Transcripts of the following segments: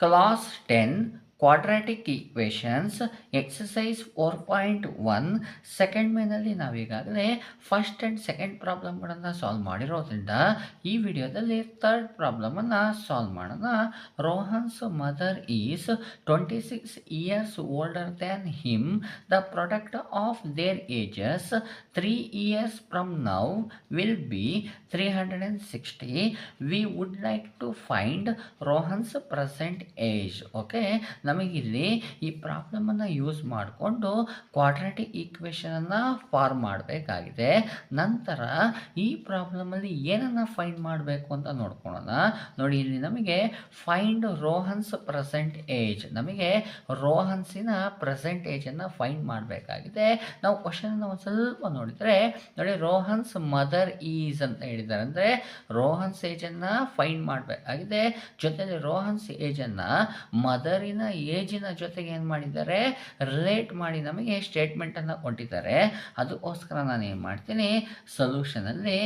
Class 10 Quadratic Equations exercise 4.1 second ಮೇನಲ್ಲಿ ನಾವೀಗಾಗಲೇ first and second ಪ್ರಾಬ್ಲಮ್ಗಳನ್ನು solve ಮಾಡಿರೋದ್ರಿಂದ ಈ ವಿಡಿಯೋದಲ್ಲಿ ಥರ್ಡ್ ಪ್ರಾಬ್ಲಮನ್ನು ಸಾಲ್ವ್ ಮಾಡೋಣ. Rohan's mother is 26 years older than him. The product of their ages 3 years from now will be 360. We would like to find Rohan's present age. Okay, ನಮಗಿಲ್ಲಿ ಈ ಪ್ರಾಬ್ಲಮನ್ನು use ಮಾಡಿಕೊಂಡು quadratic ಈಕ್ವೇಷನನ್ನು form ಮಾಡಬೇಕಾಗಿದೆ. ನಂತರ ಈ ಪ್ರಾಬ್ಲಮಲ್ಲಿ ಏನನ್ನು ಫೈಂಡ್ ಮಾಡಬೇಕು ಅಂತ ನೋಡ್ಕೊಳ್ಳೋಣ. ನೋಡಿ, ಇಲ್ಲಿ ನಮಗೆ ಫೈಂಡ್ ರೋಹನ್ಸ್ ಪ್ರೆಸೆಂಟ್ ಏಜ್, ನಮಗೆ ರೋಹನ್ಸಿನ ಪ್ರೆಸೆಂಟ್ ಏಜನ್ನು ಫೈಂಡ್ ಮಾಡಬೇಕಾಗಿದೆ. ನಾವು ಕ್ವಶನನ್ನು ಒಂದು ಸ್ವಲ್ಪ ನೋಡಿದರೆ ನೋಡಿ, ರೋಹನ್ಸ್ ಮದರ್ ಈಸ್ ಅಂತ ಹೇಳಿದ್ದಾರೆ, ಅಂದರೆ ರೋಹನ್ಸ್ ಏಜನ್ನು ಫೈಂಡ್ ಮಾಡಬೇಕಾಗಿದೆ. ಜೊತೆಲಿ ರೋಹನ್ಸ್ ಏಜನ್ನು ಮದರಿನ ಏಜಿನ ಜೊತೆಗೆ ಏನು ಮಾಡಿದ್ದಾರೆ, ರಿಲೇಟ್ ಮಾಡಿ ನಮಗೆ ಸ್ಟೇಟ್ಮೆಂಟನ್ನು ಕೊಟ್ಟಿದ್ದಾರೆ. ಅದಕ್ಕೋಸ್ಕರ ನಾನು ಏನು ಮಾಡ್ತೀನಿ, ಸೊಲ್ಯೂಷನಲ್ಲಿ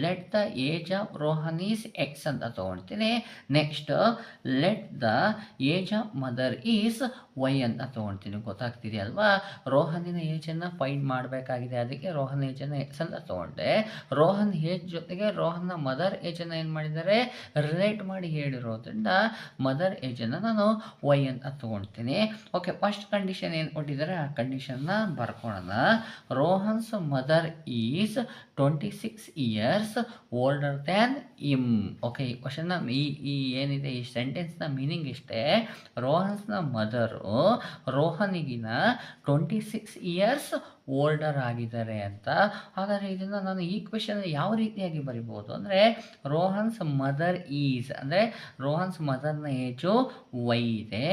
let the age of Rohan is X ಅಂತ ತೊಗೊಳ್ತೀನಿ. Next let the age of mother is Y ಅಂತ ತೊಗೊಳ್ತೀನಿ. ಗೊತ್ತಾಗ್ತಿದೆಯಲ್ವಾ, ರೋಹನಿನ ಏಜನ್ನು ಫೈಂಡ್ ಮಾಡಬೇಕಾಗಿದೆ, ಅದಕ್ಕೆ ರೋಹನ್ ಏಜನ್ನು ಎಕ್ಸ್ ಅಂತ ತೊಗೊಂಡೆ. ರೋಹನ್ ಏಜ್ ಜೊತೆಗೆ ರೋಹನ್ನ ಮದರ್ ಏಜನ್ನು ಏನು ಮಾಡಿದ್ದಾರೆ, ರಿಲೇಟ್ ಮಾಡಿ ಹೇಳಿರೋದ್ರಿಂದ ಮದರ್ ಏಜನ್ನು ನಾನು ವೈ ಅಂತ ತೊಗೊಳ್ತೀನಿ. ಓಕೆ, ಫಸ್ಟ್ ಕಂಡೀಷನ್ ಏನು ಕೊಟ್ಟಿದ್ದಾರೆ ಆ ಕಂಡೀಷನ್ನ ಬರ್ಕೊಳ್ಳೋಣ. Rohan's mother is 26 years older than him. Okay, ಈ ಕ್ವಶನ್ನ ಈ ಏನಿದೆ ಈ ಸೆಂಟೆನ್ಸ್ನ ಮೀನಿಂಗ್ ಇಷ್ಟೇ. ರೋಹನ್ಸ್ನ ಮದರು ರೋಹನಿಗಿನ 26 years ಓಲ್ಡರ್ ಆಗಿದ್ದಾರೆ ಅಂತ. ಹಾಗಾದರೆ ಇದನ್ನು ನಾನು ಈ ಕ್ವೆಶನ್ ಯಾವ ರೀತಿಯಾಗಿ ಬರಿಬೋದು ಅಂದರೆ, ರೋಹನ್ಸ್ ಮದರ್ ಈಸ್ ಅಂದರೆ ರೋಹನ್ಸ್ ಮದರ್ನ ಏಜು ವೈ ಇದೆ.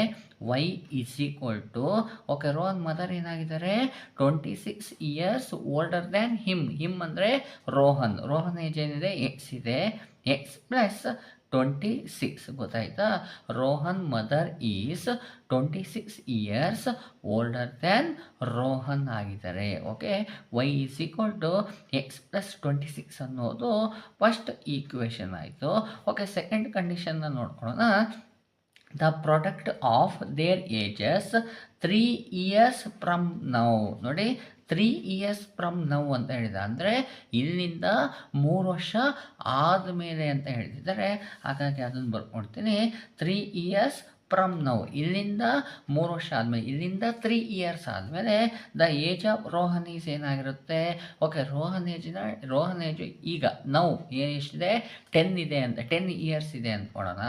Y is equal to, okay, Rohan mother ಏನಾಗಿದ್ದಾರೆ 26 years ಓಲ್ಡರ್ ದ್ಯಾನ್ ಹಿಮ್ ಅಂದರೆ ರೋಹನ್ ಏಜ್ ಏನಿದೆ ಎಕ್ಸ್ ಇದೆ, ಎಕ್ಸ್ ಪ್ಲಸ್ 26. ಗೊತ್ತಾಯ್ತಾ, Rohan mother is 26 years older than Rohan ಆಗಿದ್ದಾರೆ. Okay, y is equal to X plus 26 ಅನ್ನೋದು ಫಸ್ಟ್ ಈಕ್ವೇಷನ್ ಆಯಿತು. ಓಕೆ, ಸೆಕೆಂಡ್ ಕಂಡೀಷನ್ನ ನೋಡ್ಕೊಳ್ಳೋಣ. The product of their ages 3 years from now. ನೋಡಿ, 3 years ಫ್ರಮ್ ನೌ ಅಂತ ಹೇಳಿದ ಅಂದರೆ ಇಲ್ಲಿಂದ 3 ವರ್ಷ ಆದಮೇಲೆ ಅಂತ ಹೇಳ್ತಿದ್ದಾರೆ. ಹಾಗಾಗಿ ಅದನ್ನು ಬರ್ಕೊಡ್ತೀನಿ. 3 years ಫ್ರಮ್ ನೌ, ಇಲ್ಲಿಂದ 3 ವರ್ಷ ಆದಮೇಲೆ, ಇಲ್ಲಿಂದ 3 years ಆದಮೇಲೆ the age of Rohan is ಏನಾಗಿರುತ್ತೆ. ಓಕೆ, ರೋಹನ್ ಏಜು ಈಗ ನೌ ಎಷ್ಟಿದೆ 10 ಇದೆ ಅಂತ, 10 years ಇದೆ ಅಂದ್ಕೊಳ್ಳೋಣ.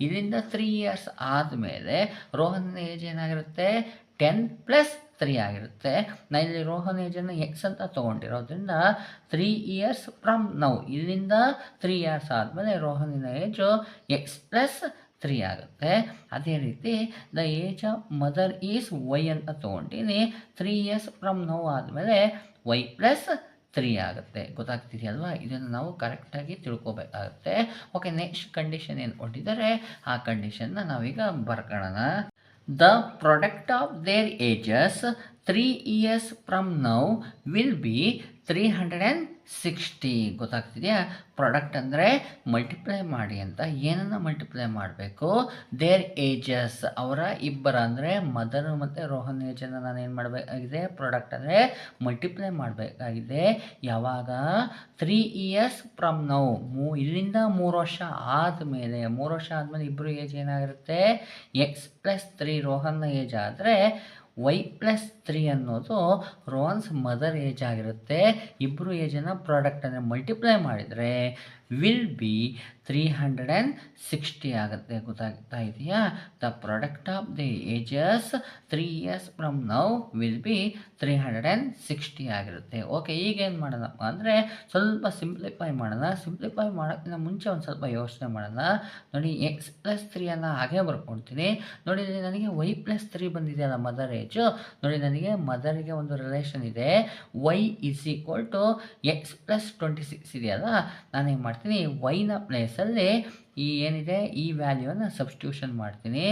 ಇಲ್ಲಿಂದ 3 years ಆದಮೇಲೆ ರೋಹನ್ ಏಜ್ ಏನಾಗಿರುತ್ತೆ 10 + 3 ಆಗಿರುತ್ತೆ. ನಾನು ಇಲ್ಲಿ ರೋಹನ್ ಏಜನ್ನು ಎಕ್ಸ್ ಅಂತ ತೊಗೊಂಡಿರೋದ್ರಿಂದ 3 years ಫ್ರಮ್ ನೌ, ಇಲ್ಲಿಂದ 3 years ಆದಮೇಲೆ ರೋಹನಿನ ಏಜು ಎಕ್ಸ್ ಪ್ಲಸ್ 3 ಆಗುತ್ತೆ. ಅದೇ ರೀತಿ the age of mother is Y ಅಂತ ತೊಗೊಂಡಿನಿ. 3 years ಫ್ರಮ್ ನೌ ಆದಮೇಲೆ ವೈ ಪ್ಲಸ್ 3 ಆಗುತ್ತೆ. ಗೊತ್ತಾಗ್ತಿದೆಯಲ್ವಾ, ಇದನ್ನು ನಾವು ಕರೆಕ್ಟಾಗಿ ತಿಳ್ಕೊಬೇಕಾಗುತ್ತೆ. ಓಕೆ, ನೆಕ್ಸ್ಟ್ ಕಂಡೀಷನ್ ಏನು ಕೊಟ್ಟಿದ್ದಾರೆ ಆ ಕಂಡೀಷನ್ನ ನಾವೀಗ ಬರ್ಕೊಳ್ಳೋಣ. The product of their ages 3 years from now will be 360. ಗೊತ್ತಾಗ್ತಿದೆಯಾ, ಪ್ರಾಡಕ್ಟ್ ಅಂದರೆ ಮಲ್ಟಿಪ್ಲೈ ಮಾಡಿ ಅಂತ. ಏನನ್ನು ಮಲ್ಟಿಪ್ಲೈ ಮಾಡಬೇಕು, ದೇರ್ ಏಜಸ್, ಅವರ ಇಬ್ಬರ ಅಂದರೆ ಮದರ್ ಮತ್ತು ರೋಹನ್ ಏಜನ್ನು ನಾನು ಏನು ಮಾಡಬೇಕಾಗಿದೆ, ಪ್ರಾಡಕ್ಟ್ ಅಂದರೆ ಮಲ್ಟಿಪ್ಲೈ ಮಾಡಬೇಕಾಗಿದೆ. ಯಾವಾಗ 3 years ಫ್ರಮ್ ನೌ, ಇಲ್ಲಿಂದ 3 ವರ್ಷ ಆದಮೇಲೆ, 3 ವರ್ಷ ಆದಮೇಲೆ ಇಬ್ಬರು ಏಜ್ ಏನಾಗಿರುತ್ತೆ ಎಕ್ಸ್ ಪ್ಲಸ್ 3 ರೋಹನ್ನ ಏಜ್ ಆದರೆ ವೈ ಪ್ಲಸ್ 3 ಅನ್ನೋದು ರೋಹನ್ಸ್ ಮದರ್ ಏಜ್ ಆಗಿರುತ್ತೆ. ಇಬ್ಬರು ಏಜನ್ನು ಪ್ರಾಡಕ್ಟನ್ನು ಮಲ್ಟಿಪ್ಲೈ ಮಾಡಿದರೆ ವಿಲ್ ಬಿ 360 ಆಗುತ್ತೆ. ಗೊತ್ತಾಗ್ತಾ ಇದೆಯಾ, the product of the ages 3 years from now will be 360 ಆಗಿರುತ್ತೆ. ಓಕೆ, ಈಗೇನು ಮಾಡೋಣಪ್ಪ ಅಂದರೆ ಸ್ವಲ್ಪ ಸಿಂಪ್ಲಿಫೈ ಮಾಡೋಣ. ಸಿಂಪ್ಲಿಫೈ ಮಾಡೋಕ್ಕಿಂತ ಮುಂಚೆ ಒಂದು ಸ್ವಲ್ಪ ಯೋಚನೆ ಮಾಡೋಣ. ನೋಡಿ, ಎಕ್ಸ್ ಪ್ಲಸ್ 3 ಹಾಗೆ ಬರ್ಕೊಳ್ತೀನಿ. ನೋಡಿ, ನನಗೆ ವೈ ಪ್ಲಸ್ 3 ಬಂದಿದೆಯಲ್ಲ ಮದರ್ ಏಜು. ನೋಡಿ, ನನಗೆ ಮದರಿಗೆ ಒಂದು ರಿಲೇಷನ್ ಇದೆ, Y is equal to X plus 26 ಇದೆಯಲ್ಲ. ನಾನೇನು ಮಾಡ್ತೀನಿ, ವೈನ ಪ್ಲೇಸಲ್ಲಿ ಈ ಏನಿದೆ ಈ ವ್ಯಾಲ್ಯೂನ ಸಬ್ಸ್ಟಿಟ್ಯೂಷನ್ ಮಾಡ್ತೀನಿ.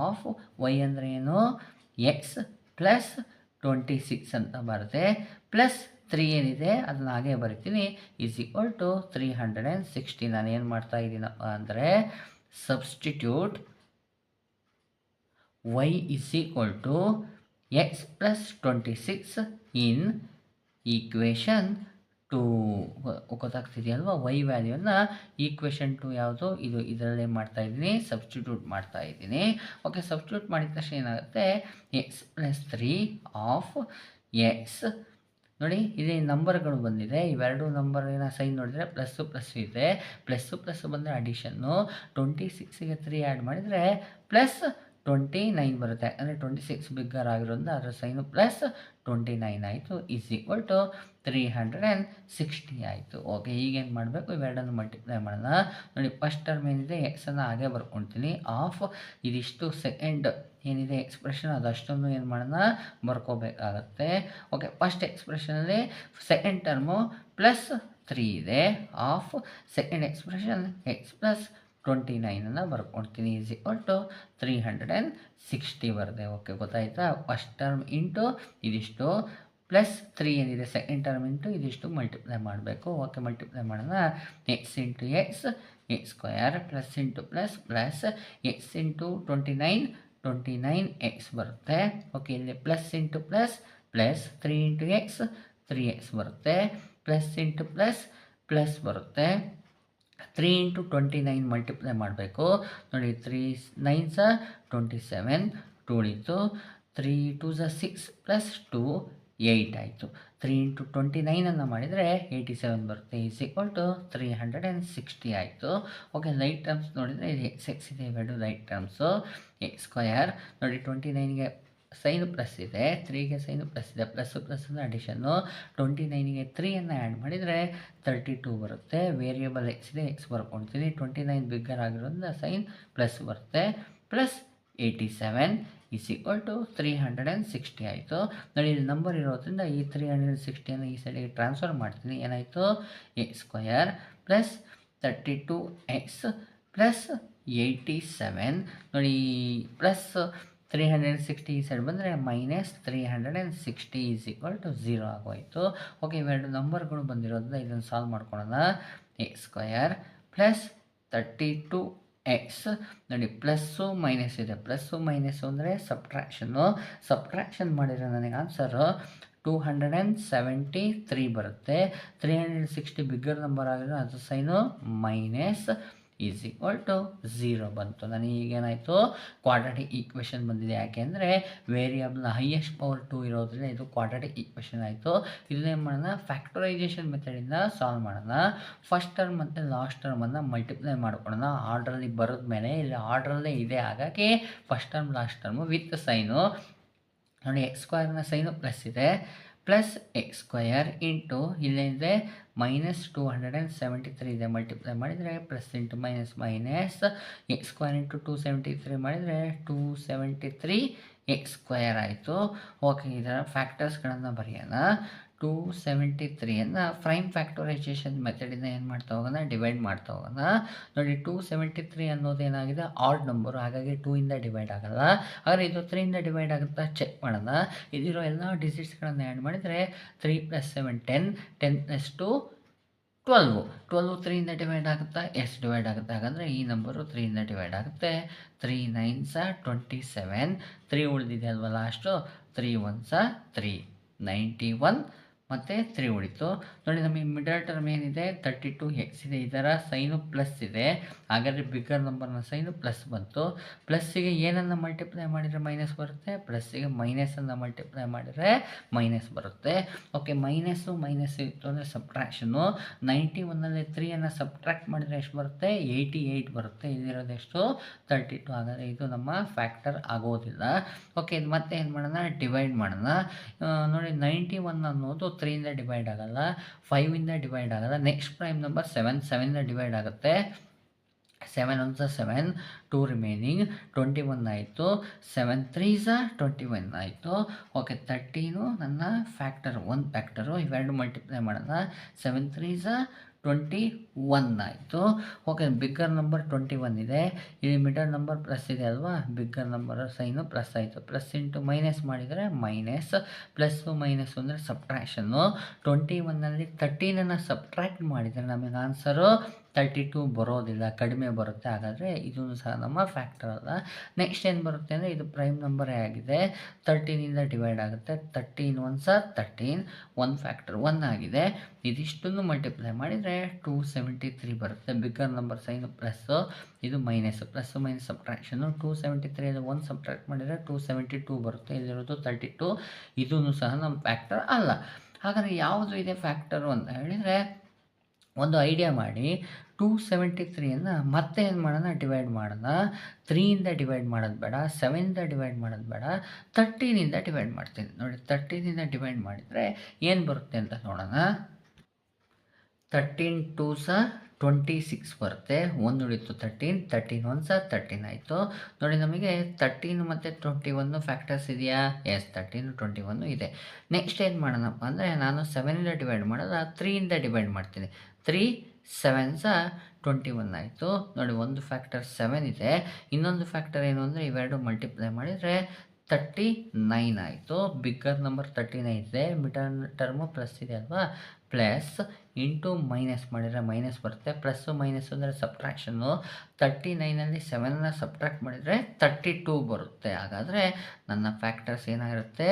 ಆಫ್ ವೈ ಅಂದರೆ ಏನು, ಎಕ್ಸ್ ಪ್ಲಸ್ 26 ಅಂತ ಬರುತ್ತೆ, ಪ್ಲಸ್ 3 ಏನಿದೆ ಅದನ್ನ ಹಾಗೆ ಬರಿತೀನಿ, ಈಸ್ ಈಕ್ವಲ್ ಟು 360. ನಾನು ಏನು ಮಾಡ್ತಾ ಇದ್ದೀನಪ್ಪ ಅಂದರೆ substitute y is equal to x plus 26 in equation two ಗೊತ್ತಾಗ್ತಿದೆಯಲ್ವಾ. ವೈ ವ್ಯಾಲ್ಯೂನ ಈಕ್ವೇಷನ್ ಟು ಯಾವುದು ಇದು, ಇದರಲ್ಲೇ ಮಾಡ್ತಾ ಇದ್ದೀನಿ, ಸಬ್ಸ್ಟಿಟ್ಯೂಟ್ ಮಾಡ್ತಾ ಇದ್ದೀನಿ. ಓಕೆ, ಸಬ್ಸ್ಟಿಟ್ಯೂಟ್ ಮಾಡಿದ ತಕ್ಷಣ ಏನಾಗುತ್ತೆ, ಎಕ್ಸ್ ಪ್ಲಸ್ 3 ಆಫ್ ಎಕ್ಸ್. ನೋಡಿ ಇಲ್ಲಿ ನಂಬರ್ಗಳು ಬಂದಿದೆ, ಇವೆರಡು ನಂಬರಿನ ಸೈನ್ ನೋಡಿದರೆ ಪ್ಲಸ್ಸು ಪ್ಲಸ್ ಇದೆ, ಪ್ಲಸ್ ಬಂದರೆ ಅಡಿಷನ್ನು. 26ಗೆ 3 ಆ್ಯಡ್ ಮಾಡಿದರೆ ಪ್ಲಸ್ 29 ಬರುತ್ತೆ. ಅಂದರೆ 26 ಬಿಗ್ಗರ್ ಆಗಿರೋದ್ರಿಂದ ಅದರ ಸೈನು ಪ್ಲಸ್ 29 ಆಯಿತು, ಈಸ್ ಈಕ್ವಲ್ ಟು 360 ಆಯಿತು. ಓಕೆ, ಈಗೇನು ಮಾಡಬೇಕು, ಇವೆರಡನ್ನು ಮಲ್ಟಿಪ್ಲೈ ಮಾಡೋಣ. ನೋಡಿ ಫಸ್ಟ್ ಟರ್ಮ್ ಏನಿದೆ ಎಕ್ಸನ್ನು ಹಾಗೆ ಬರ್ಕೊಳ್ತೀನಿ, ಆಫ್ ಇದಿಷ್ಟು ಸೆಕೆಂಡ್ ಏನಿದೆ ಎಕ್ಸ್ಪ್ರೆಷನ್ ಅದಷ್ಟನ್ನು ಏನು ಮಾಡೋಣ, ಬರ್ಕೋಬೇಕಾಗತ್ತೆ. ಓಕೆ, ಫಸ್ಟ್ ಎಕ್ಸ್ಪ್ರೆಷನಲ್ಲಿ ಸೆಕೆಂಡ್ ಟರ್ಮು ಪ್ಲಸ್ 3 ಇದೆ, of second expression x plus 29 ಬರ್ಕೊಳ್ತೀನಿ, ಈಸ್ ಈಕ್ವಲ್ ಟು 360 ಬರುತ್ತೆ. ಓಕೆ, ಗೊತ್ತಾಯ್ತಾ. ಫಸ್ಟ್ ಟರ್ಮ್ ಇಂಟು ಇದಿಷ್ಟು ಪ್ಲಸ್ 3 ಏನಿದೆ ಸೆಕೆಂಡ್ ಟರ್ಮ್ ಇಂಟು ಇದಿಷ್ಟು ಮಲ್ಟಿಪ್ಲೈ ಮಾಡಬೇಕು. ಓಕೆ, ಮಲ್ಟಿಪ್ಲೈ ಮಾಡೋಣ. X into x square plus into plus x into 29 x ಬರುತ್ತೆ. ಓಕೆ, ಇಲ್ಲಿ plus into plus 3 into X 3x ಬರುತ್ತೆ, ಪ್ಲಸ್ ಇಂಟು ಪ್ಲಸ್ ಬರುತ್ತೆ. 3 ಇಂಟು 29 ಮಲ್ಟಿಪ್ಲೈ ಮಾಡಬೇಕು. ನೋಡಿ 3 9 27, 2 ಉಳಿತು, 3 2 6 ಪ್ಲಸ್ 2 8 ಆಯಿತು. 3 ಇಂಟು 29 ಮಾಡಿದರೆ 87 ಬರುತ್ತೆ, ಈಸ್ ಈಕ್ವಲ್ ಟು 360 ಆಯಿತು. ಓಕೆ, ಲೈಟ್ ಟರ್ಮ್ಸ್ ನೋಡಿದರೆ ಇದು ಎಕ್ಸ್ ಇದೆ, ಇವೆರಡು ಲೈಟ್ ಟರ್ಮ್ಸು. ಎಕ್ಸ್ ಸ್ಕ್ವಯರ್ ನೋಡಿ 29ಗೆ ಸೈನು ಪ್ಲಸ್ ಇದೆ, 3ಗೆ ಸೈನು ಪ್ಲಸ್ ಇದೆ, ಪ್ಲಸ್ ಅಂದರೆ ಅಡಿಷನ್ನು. 29ಗೆ 3 ಆ್ಯಡ್ ಮಾಡಿದರೆ 32 ಬರುತ್ತೆ. ವೇರಿಯಬಲ್ ಎಕ್ಸ್ ಇದೆ, ಎಕ್ಸ್ ಬರ್ಕೊಳ್ತೀನಿ. 29 ಬಿಗ್ಗರ್ ಆಗಿರೋದ್ರಿಂದ ಸೈನ್ ಪ್ಲಸ್ ಬರುತ್ತೆ, ಪ್ಲಸ್ 87 ಈಸ್ ಈಕ್ವಲ್ ಟು 360 ಆಯಿತು. ನೋಡಿ ಇಲ್ಲಿ ನಂಬರ್ ಇರೋದ್ರಿಂದ ಈ 360 ಈ ಸೈಡಿಗೆ ಟ್ರಾನ್ಸ್ಫರ್ ಮಾಡ್ತೀನಿ. ಏನಾಯಿತು, X square plus 32x plus 87. ನೋಡಿ ಪ್ಲಸ್ 360 ಈ ಸೈಡ್ ಬಂದರೆ ಮೈನಸ್ 360 ಈಸ್ ಈಕ್ವಲ್ ಟು 0 ಆಗೋಯಿತು. ಓಕೆ, ಇವೆರಡು ನಂಬರ್ಗಳು ಬಂದಿರೋದ್ರಿಂದ ಇದನ್ನು ಸಾಲ್ವ್ ಮಾಡ್ಕೊಳ್ಳೋಣ. ಎಕ್ಸ್ ಸ್ಕ್ವಯರ್ ಪ್ಲಸ್ 32x ನೋಡಿ ಪ್ಲಸ್ಸು ಮೈನಸ್ ಇದೆ, ಪ್ಲಸ್ಸು ಮೈನಸ್ಸು ಅಂದರೆ ಸಬ್ಟ್ರಾಕ್ಷನ್ ಮಾಡಿದರೆ ನನಗೆ ಆನ್ಸರು 273 ಬರುತ್ತೆ. 360 ಬಿಗ್ಗರ್ ನಂಬರ್ ಆಗಿರೋ ಅದು sign minus is equal to 0 ಬಂತು. ನನಗೇನಾಯಿತು, ಕ್ವಾಡ್ರಾಟಿಕ್ ಈಕ್ವೇಷನ್ ಬಂದಿದೆ. ಯಾಕೆಂದರೆ ವೇರಿಯಬಲ್ನ ಹೈಯೆಸ್ಟ್ ಪವರ್ 2 ಇರೋದ್ರಿಂದ ಇದು ಕ್ವಾಡ್ರಾಟಿಕ್ ಈಕ್ವೇಷನ್ ಆಯಿತು. ಇದನ್ನೇನು ಮಾಡೋಣ, ಫ್ಯಾಕ್ಟರೈಸೇಷನ್ ಮೆಥಡಿಂದ ಸಾಲ್ವ್ ಮಾಡೋಣ. ಫಸ್ಟ್ ಟರ್ಮ್ ಮತ್ತು ಲಾಸ್ಟ್ ಟರ್ಮನ್ನು ಮಲ್ಟಿಪ್ಲೈ ಮಾಡ್ಕೊಳ್ಳೋಣ. ಆರ್ಡ್ರಲ್ಲಿ ಬರೋದ ಮೇಲೆ ಇಲ್ಲಿ ಆರ್ಡ್ರಲ್ಲೇ ಇದೆ, ಹಾಗಾಗಿ first term last term with sign. ನೋಡಿ ಎಕ್ಸ್ ಸ್ಕ್ವಯರ್ನ ಸೈನು ಪ್ಲಸ್ ಇದೆ, ಪ್ಲಸ್ ಎಕ್ಸ್ ಸ್ಕ್ವಯರ್ ಇಂಟು ಇಲ್ಲಿದೆ ಮೈನಸ್ 273 ಇದೆ, ಮಲ್ಟಿಪ್ಲೈ ಮಾಡಿದರೆ plus into minus X square into 273 ಮಾಡಿದರೆ 273 ಎಕ್ಸ್ ಸ್ಕ್ವಯರ್ ಆಯಿತು. ಓಕೆ, ಇದರ ಫ್ಯಾಕ್ಟರ್ಸ್ಗಳನ್ನು ಬರೆಯೋಣ. 273 ಪ್ರೈಮ್ ಫ್ಯಾಕ್ಟರೈಸೇಷನ್ ಮೆಥಡಿಂದ ಏನು ಮಾಡ್ತಾ ಹೋಗೋಣ, ಡಿವೈಡ್ ಮಾಡ್ತಾ ಹೋಗೋಣ. ನೋಡಿ 273 ಅನ್ನೋದೇನಾಗಿದೆ ಆಡ್ ನಂಬರು, ಹಾಗಾಗಿ 2ಇಂದ ಡಿವೈಡ್ ಆಗಲ್ಲ. ಆದರೆ ಇದು 3ಇಂದ ಡಿವೈಡ್ ಆಗುತ್ತಾ ಚೆಕ್ ಮಾಡೋಣ. ಇದಿರೋ ಎಲ್ಲ ಡಿಜಿಟ್ಸ್ಗಳನ್ನು ಆ್ಯಡ್ ಮಾಡಿದರೆ 3 + 7 10, 10 + 2 12, 3ಇಂದ ಡಿವೈಡ್ ಆಗುತ್ತಾ, ಎಸ್ ಡಿವೈಡ್ ಆಗುತ್ತೆ. ಹಾಗಾದರೆ ಈ ನಂಬರು 3ಇಂದ ಡಿವೈಡ್ ಆಗುತ್ತೆ. 3 9s 27, 3 ಉಳಿದಿದೆ ಅಲ್ವ ಲಾಸ್ಟು, 3 1s 3, 91 ಮತ್ತು 3 ಉಳಿತು. ನೋಡಿ ನಮಗೆ ಮಿಡಲ್ ಟರ್ಮ್ ಏನಿದೆ 32x ಇದೆ, ಇದರ ಸೈನು ಪ್ಲಸ್ ಇದೆ, ಹಾಗಾದರೆ ಬಿಗ್ಗರ್ ನಂಬರ್ನ ಸೈನು ಪ್ಲಸ್ ಬಂತು. ಪ್ಲಸ್ಸಿಗೆ ಏನನ್ನು ಮಲ್ಟಿಪ್ಲೈ ಮಾಡಿದರೆ ಮೈನಸ್ ಬರುತ್ತೆ, ಪ್ಲಸ್ಸಿಗೆ ಮೈನಸನ್ನು ಮಲ್ಟಿಪ್ಲೈ ಮಾಡಿದರೆ ಮೈನಸ್ ಬರುತ್ತೆ. ಓಕೆ, ಮೈನಸ್ ಇತ್ತು ಅಂದರೆ ಸಬ್ಟ್ರಾಕ್ಷನ್ನು. 91ನಲ್ಲಿ 3 ಸಬ್ಟ್ರಾಕ್ಟ್ ಮಾಡಿದರೆ ಎಷ್ಟು ಬರುತ್ತೆ, 88 ಬರುತ್ತೆ. ಇಲ್ಲಿರೋದು ಎಷ್ಟು, 32. ಹಾಗಾದರೆ ಇದು ನಮ್ಮ ಫ್ಯಾಕ್ಟರ್ ಆಗೋದಿಲ್ಲ. ಓಕೆ, ಇದು ಮತ್ತೆ ಏನು ಮಾಡೋಣ, ಡಿವೈಡ್ ಮಾಡೋಣ. ನೋಡಿ 91 ಅನ್ನೋದು 3ಇಂದ ಡಿವೈಡ್ ಆಗಲ್ಲ, 5ಇಂದ ಡಿವೈಡ್ ಆಗಲ್ಲ. ನೆಕ್ಸ್ಟ್ ಪ್ರೈಮ್ ನಂಬರ್ 7ಇಂದ ಡಿವೈಡ್ ಆಗುತ್ತೆ. 7 1s 7, 2 ರಿಮೈನಿಂಗ್ 21 ಆಯಿತು. 7 3s 21 ಆಯಿತು. ಓಕೆ, 13 ನನ್ನ ಫ್ಯಾಕ್ಟರ್ 1 ಫ್ಯಾಕ್ಟರು. ಇವೆರಡು ಮಲ್ಟಿಪ್ಲೈ ಮಾಡೋಣ. 7 3s 21 ಆಯಿತು. ಓಕೆ, ಬಿಗ್ಗರ್ ನಂಬರ್ 21 ಇದೆ, ಇಲ್ಲಿ ಮಿಡಲ್ ನಂಬರ್ ಪ್ಲಸ್ ಇದೆ ಅಲ್ವಾ, ಬಿಗ್ಗರ್ ನಂಬರ್ ಸೈನು ಪ್ಲಸ್ ಆಯಿತು. ಪ್ಲಸ್ ಇಂಟು ಮೈನಸ್ ಮಾಡಿದರೆ ಮೈನಸ್, ಪ್ಲಸ್ಸು ಮೈನಸ್ಸು ಅಂದರೆ ಸಬ್ಟ್ರಾಕ್ಷನ್ನು. 21ನಲ್ಲಿ 13 ಸಬ್ಟ್ರಾಕ್ಟ್ ಮಾಡಿದರೆ ನಮಗೆ ಆನ್ಸರು 32 ಬರೋದಿಲ್ಲ, ಕಡಿಮೆ ಬರುತ್ತೆ. ಹಾಗಾದರೆ ಇದೂ ಸಹ ನಮ್ಮ ಫ್ಯಾಕ್ಟರ್ ಅಲ್ಲ. ನೆಕ್ಸ್ಟ್ ಏನು ಬರುತ್ತೆ ಅಂದರೆ ಇದು ಪ್ರೈಮ್ ನಂಬರೇ ಆಗಿದೆ. 13ಇಂದ ಡಿವೈಡ್ ಆಗುತ್ತೆ. 13 ಒನ್ಸ್ 13, 1 ಫ್ಯಾಕ್ಟರ್ 1 ಆಗಿದೆ. ಇದಿಷ್ಟನ್ನು ಮಲ್ಟಿಪ್ಲೈ ಮಾಡಿದರೆ 273 ಬರುತ್ತೆ. ಬಿಗ್ಗರ್ ನಂಬರ್ ಸೈನ್ ಪ್ಲಸ್ಸು, ಇದು ಮೈನಸ್, ಪ್ಲಸ್ ಮೈನಸ್ ಸಬ್ಟ್ರಾಕ್ಷನು. 273 1 ಸಬ್ಟ್ರಾಕ್ಟ್ ಮಾಡಿದರೆ 272 ಬರುತ್ತೆ. ಇಲ್ಲಿರೋದು 32. ಇದೂ ಸಹ ನಮ್ಮ ಫ್ಯಾಕ್ಟರ್ ಅಲ್ಲ. ಹಾಗಾದರೆ ಯಾವುದು ಇದೆ ಫ್ಯಾಕ್ಟರು ಅಂತ ಹೇಳಿದರೆ, ಒಂದು ಐಡಿಯಾ ಮಾಡಿ. 273ಯನ್ನು ಮತ್ತೆ ಏನು ಮಾಡೋಣ, ಡಿವೈಡ್ ಮಾಡೋಣ. 3ಇಂದ ಡಿವೈಡ್ ಮಾಡೋದು ಬೇಡ, 7ಇಂದ ಡಿವೈಡ್ ಮಾಡೋದು ಬೇಡ, 13ಇಂದ ಡಿವೈಡ್ ಮಾಡ್ತೀನಿ. ನೋಡಿ, 13ಇಂದ ಡಿವೈಡ್ ಮಾಡಿದರೆ ಏನು ಬರುತ್ತೆ ಅಂತ ನೋಡೋಣ. 13 2s 26 ಬರುತ್ತೆ. 1 ಉಳಿತು 13, 13 1s 13 ಆಯಿತು. ನೋಡಿ, ನಮಗೆ 13 ಮತ್ತು 21 ಫ್ಯಾಕ್ಟರ್ಸ್ ಇದೆಯಾ? ಎಸ್, 13 21 ಇದೆ. ನೆಕ್ಸ್ಟ್ ಏನು ಮಾಡೋಣಪ್ಪ ಅಂದರೆ, ನಾನು 7ಇಂದ ಡಿವೈಡ್ ಮಾಡೋದ 3ಇಂದ ಡಿವೈಡ್ ಮಾಡ್ತೀನಿ. 3 7s 21 ಆಯಿತು. ನೋಡಿ, ಒಂದು ಫ್ಯಾಕ್ಟರ್ 7 ಇದೆ. ಇನ್ನೊಂದು ಫ್ಯಾಕ್ಟರ್ ಏನು ಅಂದರೆ, ಇವೆರಡು ಮಲ್ಟಿಪ್ಲೈ ಮಾಡಿದರೆ 39 ಆಯಿತು. ಬಿಗ್ಗರ್ ನಂಬರ್ 39 ಇದೆ. ಮಿಡಲ್ ಟರ್ಮು ಪ್ಲಸ್ ಇದೆ ಅಲ್ವಾ, ಪ್ಲಸ್ ಇಂಟು ಮೈನಸ್ ಮಾಡಿದರೆ ಮೈನಸ್ ಬರುತ್ತೆ. ಪ್ಲಸ್ಸು ಮೈನಸ್ಸು ಅಂದರೆ ಸಬ್ಟ್ರಾಕ್ಷನ್ನು. 39ನಲ್ಲಿ 7ನ ಸಬ್ಟ್ರಾಕ್ಟ್ ಮಾಡಿದರೆ 32 ಬರುತ್ತೆ. ಹಾಗಾದರೆ ನನ್ನ ಫ್ಯಾಕ್ಟರ್ಸ್ ಏನಾಗಿರುತ್ತೆ,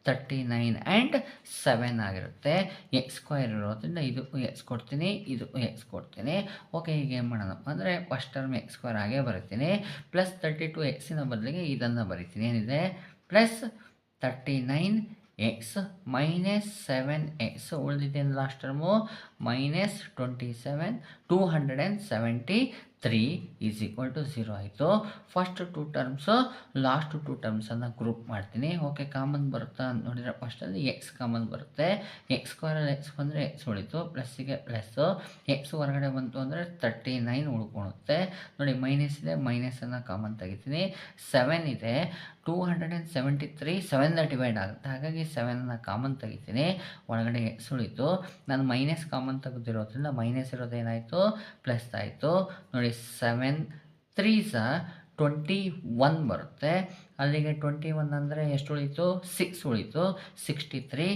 39 ಆ್ಯಂಡ್ 7 ಆಗಿರುತ್ತೆ. ಎಕ್ಸ್ ಸ್ಕ್ವೈರ್ ಇರೋದ್ರಿಂದ ಇದು ಎಕ್ಸ್ ಕೊಡ್ತೀನಿ, ಇದು ಎಕ್ಸ್ ಕೊಡ್ತೀನಿ. ಓಕೆ, ಈಗ ಏನು ಮಾಡೋಣಪ್ಪ ಅಂದರೆ, ಫಸ್ಟ್ ಟರ್ಮ್ ಎಕ್ಸ್ ಸ್ಕ್ವೈರ್ ಆಗೇ ಬರೀತೀನಿ. ಪ್ಲಸ್ 32 ಎಕ್ಸಿನ ಬದಲಿಗೆ ಇದನ್ನು ಬರೀತೀನಿ. ಏನಿದೆ, ಪ್ಲಸ್ 39 ಎಕ್ಸ್ ಮೈನಸ್ 7 ಎಕ್ಸ್ ಉಳಿದಿದ್ದೇನು last term, minus 27 273 is equal to 0 ಆಯಿತು. ಫಸ್ಟ್ 2 ಟರ್ಮ್ಸು, ಲಾಸ್ಟ್ 2 ಟರ್ಮ್ಸನ್ನು ಗ್ರೂಪ್ ಮಾಡ್ತೀನಿ. ಓಕೆ, ಕಾಮನ್ ಬರುತ್ತಾ ಅಂತ ನೋಡಿದರೆ ಫಸ್ಟಲ್ಲಿ ಎಕ್ಸ್ ಕಾಮನ್ ಬರುತ್ತೆ. ಎಕ್ಸ್ ಸ್ಕ್ವೇರಲ್ಲಿ ಎಕ್ಸ್ ಬಂದರೆ ಎಕ್ಸ್ ಉಳಿತು, ಪ್ಲಸ್ಸಿಗೆ ಪ್ಲಸ್ಸು, ಎಕ್ಸ್ ಹೊರಗಡೆ ಬಂತು ಅಂದರೆ 39 ಉಳ್ಕೊಳುತ್ತೆ. ನೋಡಿ, ಮೈನಸ್ ಇದೆ, ಮೈನಸನ್ನು ಕಾಮನ್ ತೆಗಿತೀನಿ. 7 ಇದೆ, 273 7ನ ಡಿವೈಡ್ ಆಗುತ್ತೆ. ಹಾಗಾಗಿ 7ನ ಕಾಮನ್ ತೆಗಿತೀನಿ. ಒಳಗಡೆ ಎಕ್ಸ್ ಉಳಿತು. ನಾನು ಮೈನಸ್ ಕಾಮನ್ ತೆಗೆದಿರೋದ್ರಿಂದ ಮೈನಸ್ ಇರೋದೇನಾಯಿತು, ಪ್ಲಸ್ ಆಯಿತು. ನೋಡಿ, 7 3s 21 ಬರುತ್ತೆ. ಅಲ್ಲಿಗೆ 21 ಅಂದರೆ ಎಷ್ಟು ಉಳಿತು, 6 ಉಳಿತು. 63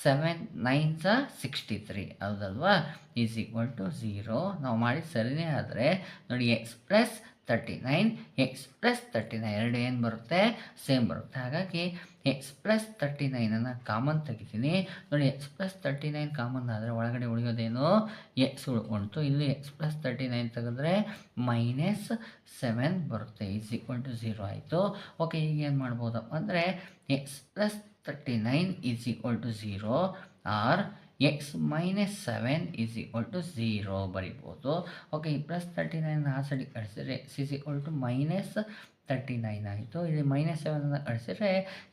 7 9s 63 ಹೌದಲ್ವಾ, ಈಸ್ ಈಕ್ವಲ್ ಟು 0. ನಾವು ಮಾಡಿ ಸರಿನೇ ಆದರೆ ನೋಡಿ, ಎಕ್ಸ್ ಪ್ಲಸ್ 39 ಎಕ್ಸ್ ಪ್ಲಸ್ 39 ಎರಡು ಏನು ಬರುತ್ತೆ, ಸೇಮ್ ಬರುತ್ತೆ. ಹಾಗಾಗಿ ಎಕ್ಸ್ ಪ್ಲಸ್ 39ಅನ್ನು ಕಾಮನ್ ತೆಗಿತೀನಿ. ನೋಡಿ, ಎಕ್ಸ್ ಪ್ಲಸ್ 39 ಕಾಮನ್ ಆದರೆ ಒಳಗಡೆ ಉಳಿಯೋದೇನು, ಎಕ್ಸ್ ಉಳ್ಕೊಳ್ತು. ಇಲ್ಲಿ ಎಕ್ಸ್ ಪ್ಲಸ್ 39 ತೆಗೆದ್ರೆ ಮೈನಸ್ 7 ಬರುತ್ತೆ. ಈಸ್ ಈಕ್ವಲ್ ಟು 0 ಆಯಿತು. ಓಕೆ, ಈಗ ಏನು ಮಾಡ್ಬೋದಪ್ಪ ಅಂದರೆ, X plus 39 is equal to 0 or X minus 7 is equal to 0 ಬರಿಬೋದು. ಓಕೆ, ಈ ಪ್ಲಸ್ 39 ಆ ಸೈಡಿಗೆ ಕಳಿಸಿದರೆ X is equal to minus 39 ಆಯಿತು. ಇಲ್ಲಿ ಮೈನಸ್ 7ಅನ್ನು ಕಳಿಸಿದರೆ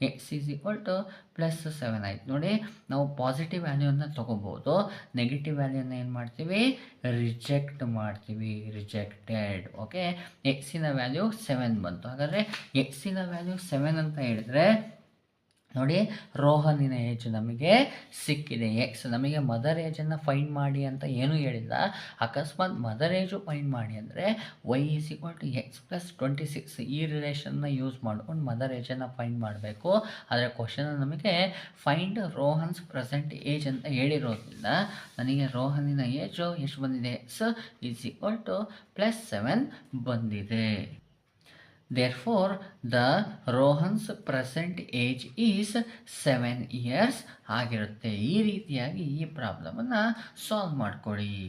X is equal to plus 7 ಆಯಿತು. ನೋಡಿ, ನಾವು ಪಾಸಿಟಿವ್ ವ್ಯಾಲ್ಯೂವನ್ನು ತೊಗೋಬೋದು, ನೆಗೆಟಿವ್ ವ್ಯಾಲ್ಯೂನ ಏನು ಮಾಡ್ತೀವಿ, ರಿಜೆಕ್ಟ್ ಮಾಡ್ತೀವಿ, ರಿಜೆಕ್ಟೆಡ್. ಓಕೆ, ಎಕ್ಸಿನ ವ್ಯಾಲ್ಯೂ 7 ಬಂತು. ಹಾಗಾದರೆ ಎಕ್ಸಿನ ವ್ಯಾಲ್ಯೂ 7 ಅಂತ ಹೇಳಿದರೆ ನೋಡಿ, ರೋಹನಿನ ಏಜ್ ನಮಗೆ ಸಿಕ್ಕಿದೆ. ಎಕ್ಸ್ ನಮಗೆ ಮದರ್ ಏಜನ್ನು ಫೈಂಡ್ ಮಾಡಿ ಅಂತ ಏನೂ ಹೇಳಿಲ್ಲ. ಅಕಸ್ಮಾತ್ ಮದರ್ ಏಜು ಫೈಂಡ್ ಮಾಡಿ ಅಂದರೆ Y is equal to X plus 26 ಈ ರಿಲೇಷನ್ನ ಯೂಸ್ ಮಾಡ್ಕೊಂಡು ಮದರ್ ಏಜನ್ನು ಫೈಂಡ್ ಮಾಡಬೇಕು. ಆದರೆ ಕ್ವಶನ್ ನಮಗೆ ಫೈಂಡ್ ರೋಹನ್ಸ್ ಪ್ರೆಸೆಂಟ್ ಏಜ್ ಅಂತ ಹೇಳಿರೋದ್ರಿಂದ ನನಗೆ ರೋಹನಿನ ಏಜು ಎಷ್ಟು ಬಂದಿದೆ, X is equal to plus 7 ಬಂದಿದೆ. Therefore, the Rohan's present age is 7 years ಆಗಿರುತ್ತೆ. ಈ ರೀತಿಯಾಗಿ ಈ ಪ್ರಾಬ್ಲಮನ್ನು ಸಾಲ್ವ್ ಮಾಡ್ಕೊಳ್ಳಿ.